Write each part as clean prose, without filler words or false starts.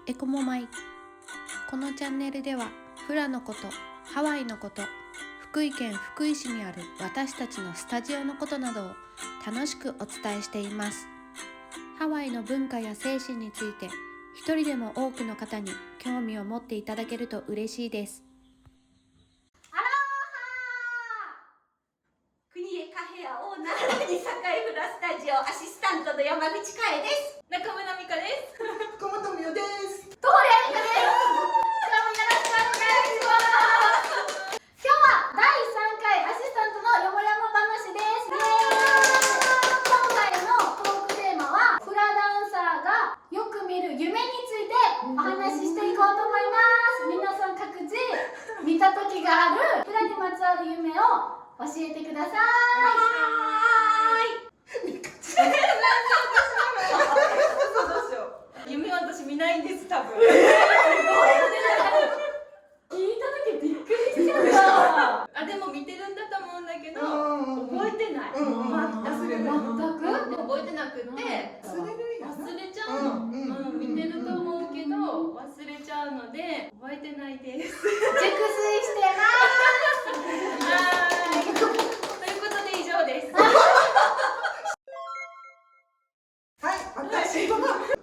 エコモマイ。このチャンネルではフラのこと、ハワイのこと、福井県福井市にある私たちのスタジオのことなどを楽しくお伝えしています。ハワイの文化や精神について一人でも多くの方に興味を持っていただけると嬉しいです。アローハー、国へカフェやオーナーに栄フラスタジオアシスタントの山口かえです。中村美香です。福本美代です。通りありかです。今日もよろしくお願いします。今日は第3回アシスタントのよもやま話です。今回のトークテーマはフラダンサーがよく見る夢についてお話ししていこうと思います。皆さん各自見た時があるフラにまつわる夢を教えてください。夢私見ないんです、多分。聞いた時びっくりしちゃった。あ、でも見てるんだと思うんだけど、覚えてない。忘れない。全く覚えてなくて、忘れちゃうの。見てると思うけど、忘れちゃうので、覚えてないです。熟睡してます。はい。ということで以上です。はい、私は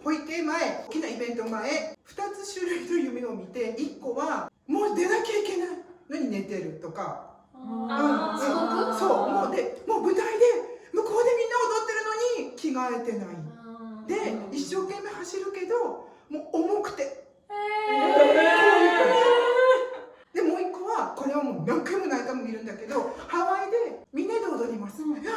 保育園前、大きなイベント前、2つ種類の夢を見て、1個はもう出なきゃいけないのに寝てるとか、遅刻？そう、もう舞台で向こうでみんな踊ってるのに着替えてない。で、一生懸命走るけど、もう重くて。でもう1個は、これはもう何回も見るんだけど、ハワイでみんなで踊ります。いやー、ハ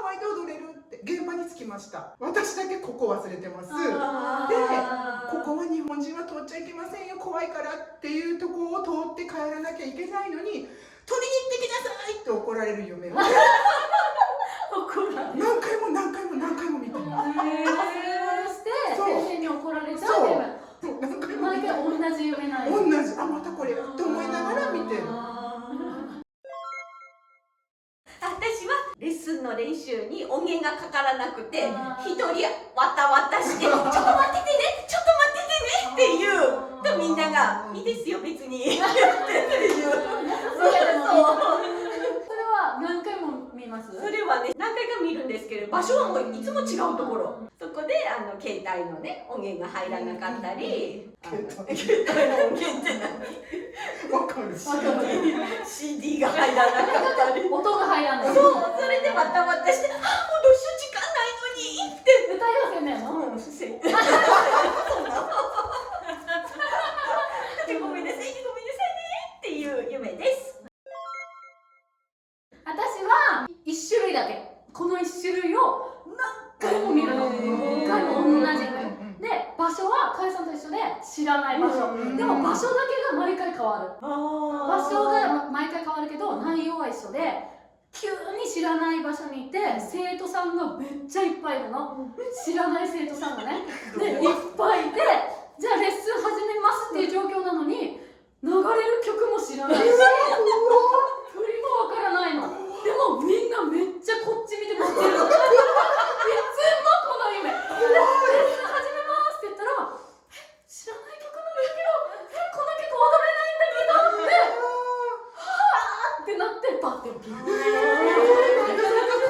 ワイで踊れるって現場に着きました。私だけここ忘れてます。で、ここは日本人は通っちゃいけませんよ、怖いからっていうところを通って帰らなきゃいけないのに、取りに行ってきなさいって怒られる夢を何回も見てます。して先生に怒られちゃう夢。毎回同じ夢ない。同じ、あ、またこれと思いながら見てる。私はレッスンの練習に音源がかからなくて、一人わたわたしてちょっと待っててね、ちょっと待っててねっていう。でみんながいいですよ別にっていう。それは何回も見ます？それはね、何回か見るんですけど、場所はもういつも違うところ。そこで携帯のね音源が入らなかったり、携帯の音源って何？わかる。CD が入らなかったり、音が入らない。そう、それでわたわたして、あ、もうどうしよう時間ないのにって歌いませんね。ごめんなさいねっていう夢です。私は一種類だけ。この一種類を何回も見るの。何回も同じ。で、場所はかえさんと一緒で知らない場所。でも場所だけが毎回変わる。場所が毎回変わるけど内容は一緒で、急に知らない場所にいて生徒さんがめっちゃいっぱいいるの。知らない生徒さんがね。で、いっぱいいて、じゃあレッスン始めますっていう状況なのに、流れる曲も知らないし、振りもわからないの。でもみんなめっちゃこっち見て待ってるの。いつもこの夢。レッスン始めますって言ったら、知らない曲なんだけど、この曲踊れないんだけどってなってパッて起きる。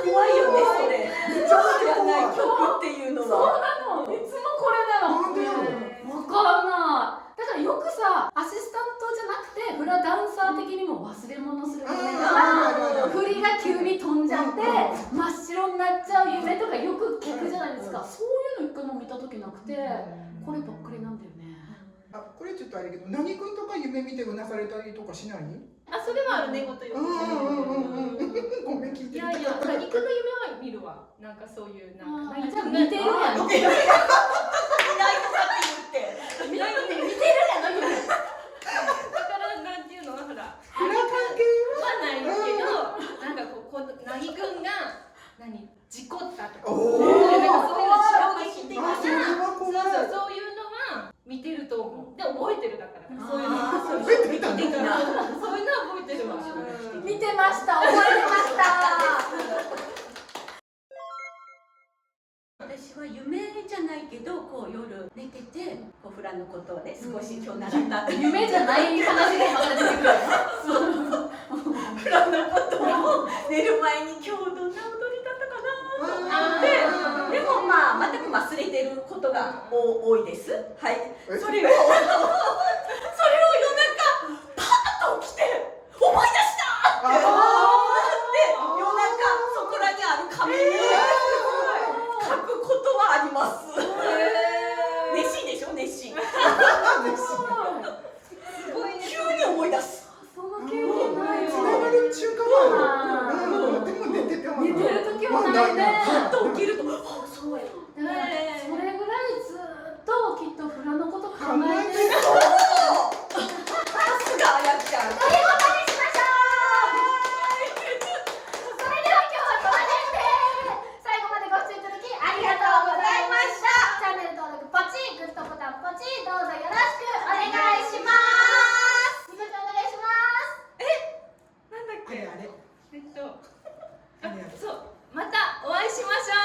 怖いよねそれ。知らない曲っていうのは。そうなの。いつもこれなの。わからない。だからよくさ、アシスタントじゃなくてフラダンサー的にも忘れ物する夢とか、振りが急に飛んじゃって真っ白になっちゃう夢とかよく聞くじゃないですか。そういうの一回も見た時なくて、こればっかりなんだよね。あ、これちょっとあれだけど、なぎくんとか夢見てうなされたりとかしない？あ、それは寝言よく。ごめん、聞いてみた。いや、何かの夢は見るわ。なんかそういうなんか。じゃあ見てるやん。見てる。見てるやん。だからなんていうの、ほら。フラ関係はないけど、なんかなぎくんが事故ったとか。そういう衝撃的な、そういうのは見てると思う。で覚えてるだから。そういうのは衝撃的な。そういうのは覚えてるわ。見てました。覚えてました。私は夢じゃないけど、こう夜寝ててこうフラのことをね少し今日習った夢じゃない話でまた出てくる。フラのことを寝る前に今日どんな踊りだったかなと思ってでもまあ全く忘れてることが多いです。はい。それをそれを夜中パーッと起きて思い出したって思って夜中そこらにある紙に書くことはあります。熱心でしょ熱心。すごいね。急に思い出す。その経験ないつながる瞬間はある。でも寝てても寝てる時はないね。パッと起きるとあそうや。だからそれぐらいずっときっとフラのこと考考えてる。えてる。さすがあやちゃん。ということにしましょう。それでは今日はこの辺で最後までご視聴いただきありがとうございました。チャンネル登録ポチッ、グッドボタンポチッ、どうぞよろしくお願いします。みかちゃんお願いします。なんだっけ。あれあれえっとあれあれ。そうまたお会いしましょう。